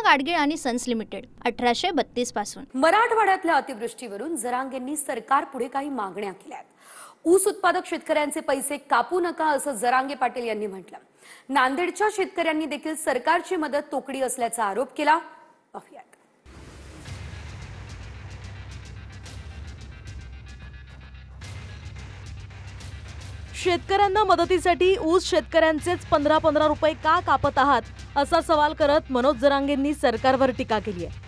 गाडगीळ आणि sons limited 1832 पासून। मराठवाड्यातल्या अतिवृष्टीवरून जरांगेंनी सरकार पुढे काही मागण्या केल्यात। ऊस उत्पादक शेतकऱ्यांचे पैसे कापू नका असं जरांगे पाटील यांनी म्हटलं। नांदेडच्या शेतकऱ्यांनी देखील सरकारची मदत तोकडी असल्याचा आरोप केला। पाहूयात। शेतकऱ्यांना मदतीसाठी ऊस शेतकऱ्यांचेच 15-15 रुपये का कापत आहात असा सवाल करत मनोज जरांगेंनी सरकारवर टीका केली आहे।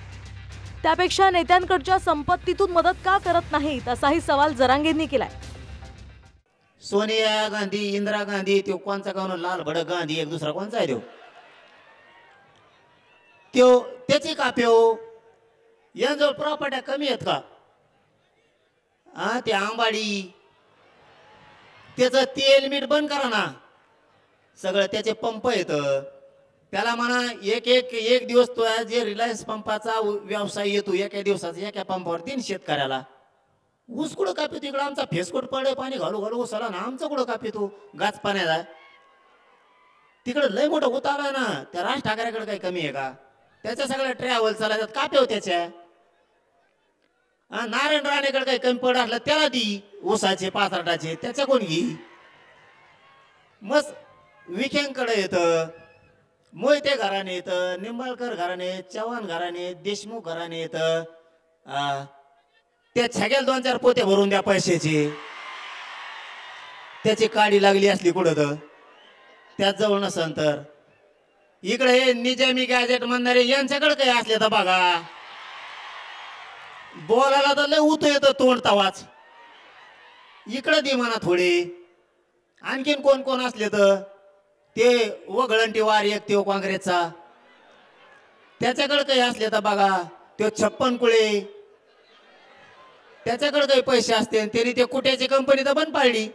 त्यापेक्षा नेत्यांकडच्या संपत्तीतून मदत का करत नाहीत असाही सवाल जरांगेंनी केलाय। सोनिया गांधी, इंदिरा गांधी, तो कोणचा गावनो लाल भडक गांधी, एक दुसरा कोणचा आहे तो त्याची काप्यो यांजवळ प्रॉपर्ट्या कमी आहेत का? ते आंबाडी त्याचं तेल मीठ बंद करा ना, सगळं त्याचे पंप येत। त्याला म्हणा एक दिवस तो जे रिलायन्स पंपाचा व्यवसाय येतो एका दिवसाचा एका पंपावर 3 शेतकऱ्याला ऊस कुठं कापी तिकडं आमचा फेसकोट पडे पाणी घालू घालू उसाला ना, आमचं कुठं कापी तू गाच पाण्याला तिकडं लय मोठं होत आला ना। त्या राज ठाकरेकडे काही कमी आहे का? त्याच्या सगळ्या ट्रॅव्हल चालतात कापे हो त्याच्या। नारायण राणेकडे काही कमी पड असलं त्याला दी ऊसाचे पात्राटाचे, त्याच्या कोण घी? मस्त विखेंकडे येतं, मोहिते घराणे येतं, निंबाळकर घराणे, चव्हाण घराणे, देशमुख घराणे येतं। त्या छगेल 2-4 पोते भरून द्या पैशाचे, त्याची काडी लागली असली कुठं तर त्याच जवळ नसन तर इकडे हे निजामी गॅजेट म्हणणारे यांच्याकडे काही असले तर बघा। बोलायला तर लय उत येतं तोंड तवाच, इकडे दे म्हणा थोडे। आणखीन कोण कोण असले तर ते वगळंटी वार एक तो काँग्रेसचा, त्याच्याकडे काही असले तर बघा। तो 56 कुळे त्याच्याकडे काही पैसे असते, त्यांनी ते कुट्याची कंपनी तर बंद पाडली,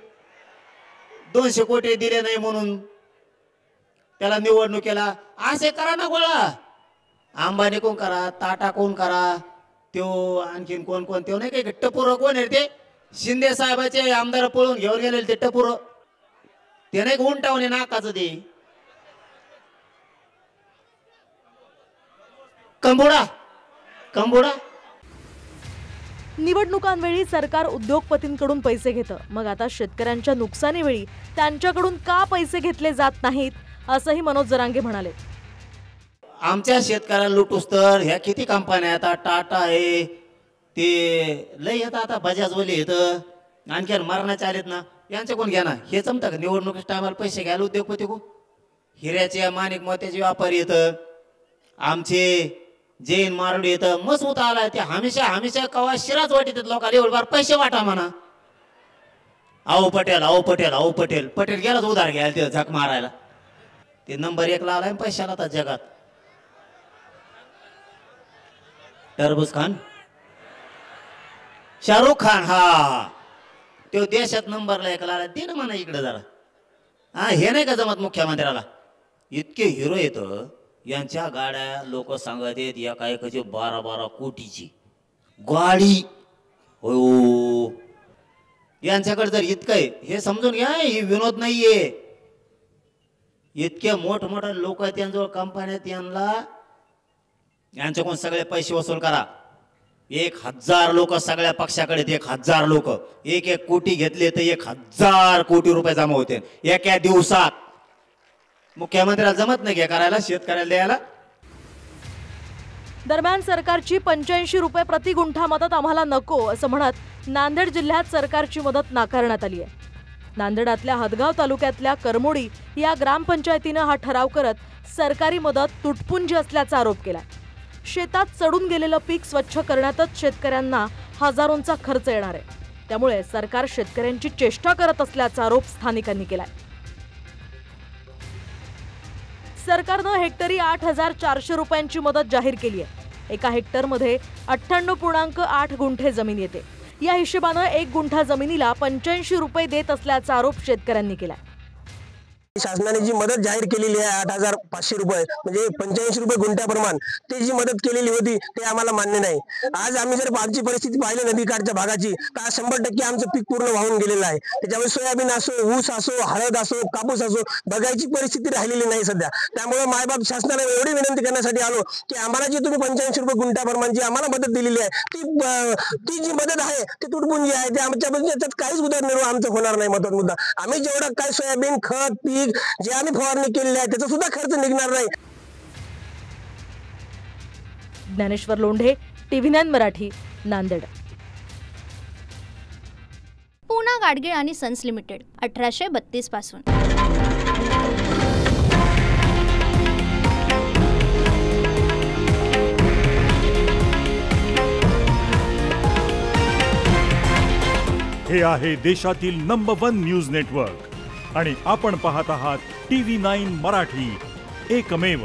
200 कोटी दिले नाही म्हणून त्याला निवडणुकीला। असे करा ना गोळा, अंबानी कोण करा, टाटा कोण करा, तो आणखीन कोण कोण तो नाही काही टपुर कोण आहे ते शिंदे साहेबाचे आमदार पळून घेऊन गेलेले ते टपुर, ते नाही उंटावणे नाकाचं ते कंबोडा। निवडणुकांवेळी सरकार उद्योगपतींकडून पैसे घेतं, मग आता शेतकऱ्यांच्या नुकसानीवेळी त्यांच्याकडून का पैसे घेतले जात नाहीत असंही मनोज जरांगे म्हणाले। आमच्या शेतकऱ्याला लुटूस तर ह्या किती कंपन्या आता टाटा आहे ते लय येतात, आता बजाजवाले येतं, आणखीन मरणाचे आलेत ना, यांचे कोण घ्या ना। हे जमतं का निवडणुकीच्या टायमाला पैसे घ्यायला उद्योगपती को? हिऱ्याचे माणिक मोत्याचे व्यापारी येतं, आमचे जैन मारडी येतं, मस्त होता आला ते हमेशा कवा शिराच वाटीत लोकांना एवढं पैसे वाटा म्हणा। आओ पटेल पटेल गेलाच उधार घ्यायला ते झक मारायला, ते नंबर 1 ला आलाय पैशाला आता जगात। टरबूज खान, शाहरुख खान, तो देशात नंबरला 1 ला आला, ते ना म्हणा इकडे जरा। हे नाही का जमत मुख्यमंत्र्याला? इतके हिरो येत, यांच्या गाड्या लोक सांगत आहेत एका एकाची 12-12 कोटीची गाडी। हो, यांच्याकडे जर इतकं आहे हे समजून घ्या, ही विनोद नाहीये। इतके मोठमोठे लोक आहेत त्यांजवळ कंपन्यात, यांच्याकडून सगळे पैसे वसूल करा। 1000 लोक सगळ्या पक्षाकडे, 1000 लोक 1-1 कोटी घेतले तर 1000 कोटी रुपये जमा होते एका दिवसात। मुख्यमंत्र्याला जमत नाही करायला, शेतकऱ्याला द्यायला। दरम्यान सरकारची 85 रुपये प्रति गुंठा मदत आम्हाला नको असं म्हणत नांदेड जिल्ह्यात सरकारची मदत नाकारण्यात आली आहे। नांदेडातल्या हदगाव तालुक्यातल्या करमोडी या ग्रामपंचायतीनं हा ठराव करत सरकारी मदत तुटपुंजी असल्याचा आरोप केला। शेतात चढून गेलेलं पीक स्वच्छ करण्यातच शेतकऱ्यांना हजारोंचा खर्च येणार आहे, त्यामुळे सरकार शेतकऱ्यांची चेष्टा करत असल्याचा आरोप स्थानिकांनी केलाय। सरकारनं हेक्टरी 8400 रुपयांची मदत जाहीर केली आहे। एका हेक्टरमध्ये 98.8 गुंठे जमीन येते। या हिशोबानं 1 गुंठा जमिनीला 85 रुपये देत असल्याचा आरोप शेतकऱ्यांनी केलाय। शासनाने जी मदत जाहीर केलेली आहे 8,500 रुपये म्हणजे 85 रुपये गुंठ्याप्रमाण, ते जी मदत केलेली होती ते आम्हाला मान्य नाही. आज आम्ही जर आमची परिस्थिती पाहिली नदीकाठच्या भागाची तर आज 100% आमचं पीक पूर्ण वाहून गेलेलं आहे. त्याच्यामुळे सोयाबीन असो, ऊस असो, हळद असो, कापूस असो, बघायची परिस्थिती राहिलेली नाही सध्या. त्यामुळे मायबाप शासनाला एवढी विनंती करण्यासाठी आलो की आम्हाला जी तुम्ही 85 रुपये गुंठ्याप्रमाण जी आम्हाला मदत दिलेली आहे ती जी मदत आहे ती तुटपुंजी आहे. ते आमच्या काहीच उदरनिर्वाह आमचं होणार नाही. महत्त्वाचा मुद्दा, आम्ही जेवढा काय सोयाबीन खत पीक जे आम्ही फवारणी केलेली आहे त्याचा सुद्धा खर्च निघणार नाही. ज्ञानेश्वर लोंढे, TV9 मराठी, नांदेड. पूना गाडगीळ आणि सन्स लिमिटेड 1832 पासून. हे आहे देशातील नंबर 1 न्यूज नेटवर्क आणि आपण पाहत आहात TV9 मराठी, एकमेव.